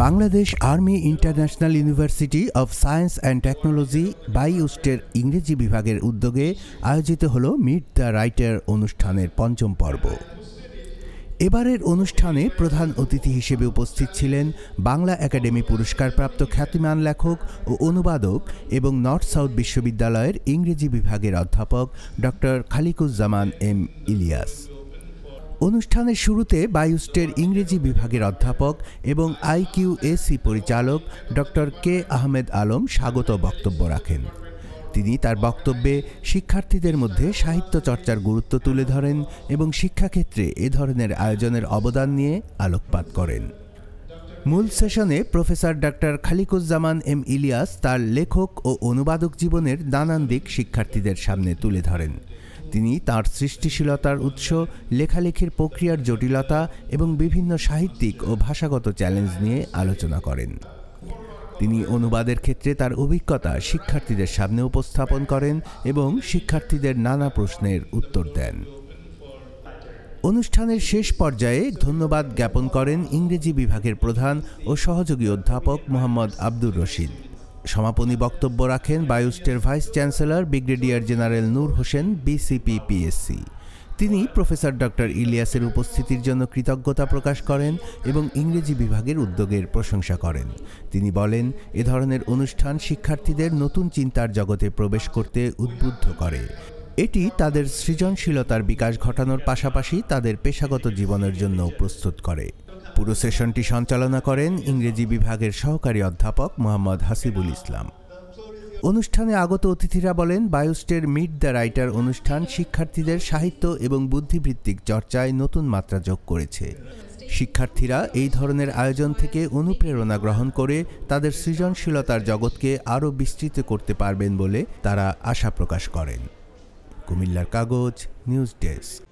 Bangladesh army international university of science and technology বাইউস্টের ইংরেজি বিভাগের উদ্যোগে আয়োজিত হল মিট দ্য রাইটার অনুষ্ঠানের পঞ্চম পর্ব। এবারের অনুষ্ঠানে প্রধান অতিথি হিসেবে উপস্থিত ছিলেন বাংলা একাডেমি পুরস্কারপ্রাপ্ত খ্যাতিমান লেখক ও অনুবাদক এবং নর্থ সাউথ বিশ্ববিদ্যালয়ের ইংরেজি বিভাগের অধ্যাপক ডক্টর খালিকুজ্জামান এম ইলিয়াস। অনুষ্ঠানের শুরুতে বাইউস্টের ইংরেজি বিভাগের অধ্যাপক এবং আইকিউএসি পরিচালক ডক্টর কে আহমেদ আলম স্বাগত বক্তব্য রাখেন। তিনি তার বক্তব্যে শিক্ষার্থীদের মধ্যে সাহিত্য চর্চার গুরুত্ব তুলে ধরেন এবং শিক্ষাক্ষেত্রে এ ধরনের আয়োজনের অবদান নিয়ে আলোকপাত করেন। মূল সেশনে professor doctor Khaliquzzaman M Ilias তার লেখক ও অনুবাদক জীবনের নানান দিক শিক্ষার্থীদের সামনে তুলে ধরেন। তিনি তাঁর সৃষ্টিশীলতার উৎস, লেখালেখির প্রক্রিয়ার জটিলতা এবং বিভিন্ন সাহিত্যিক ও ভাষাগত চ্যালেঞ্জ নিয়ে আলোচনা করেন। তিনি অনুবাদের ক্ষেত্রে তার অভিজ্ঞতা শিক্ষার্থীদের সামনে উপস্থাপন করেন এবং শিক্ষার্থীদের নানা প্রশ্নের উত্তর দেন। অনুষ্ঠানের শেষ পর্যায়ে ধন্যবাদ জ্ঞাপন করেন ইংরেজি বিভাগের প্রধান ও সহযোগী অধ্যাপক মোহাম্মদ আব্দুর রশিদ। সমাপনী বক্তব্য রাখেন বাইউস্টের ভাইস চ্যান্সেলর ব্রিগেডিয়ার জেনারেল নূর হোসেন বিসিপি পিএসসি। তিনি প্রফেসর ডক্টর ইলিয়াসের উপস্থিতির জন্য কৃতজ্ঞতা প্রকাশ করেন এবং ইংরেজি বিভাগের উদ্যোগের প্রশংসা করেন। তিনি বলেন, এ ধরনের অনুষ্ঠান শিক্ষার্থীদের নতুন চিন্তার জগতে প্রবেশ করতে উদ্বুদ্ধ করে। এটি তাদের সৃজনশীলতার বিকাশ ঘটানোর পাশাপাশি তাদের পেশাগত জীবনের জন্য প্রস্তুত করে। পুরো সেশনটি সঞ্চালনা করেন ইংরেজি বিভাগের সহকারী অধ্যাপক মোহাম্মদ হাসিবুল ইসলাম। অনুষ্ঠানে আগত অতিথিরা বলেন, বাইউস্টের মিট দ্য রাইটার অনুষ্ঠান শিক্ষার্থীদের সাহিত্য এবং বুদ্ধিবৃত্তিক চর্চায় নতুন মাত্রা যোগ করেছে। শিক্ষার্থীরা এই ধরনের আয়োজন থেকে অনুপ্রেরণা গ্রহণ করে তাদের সৃজনশীলতার জগৎকে আরও বিস্তৃত করতে পারবেন বলে তারা আশা প্রকাশ করেন। কুমিল্লার কাগজ, নিউজ ডেস্ক।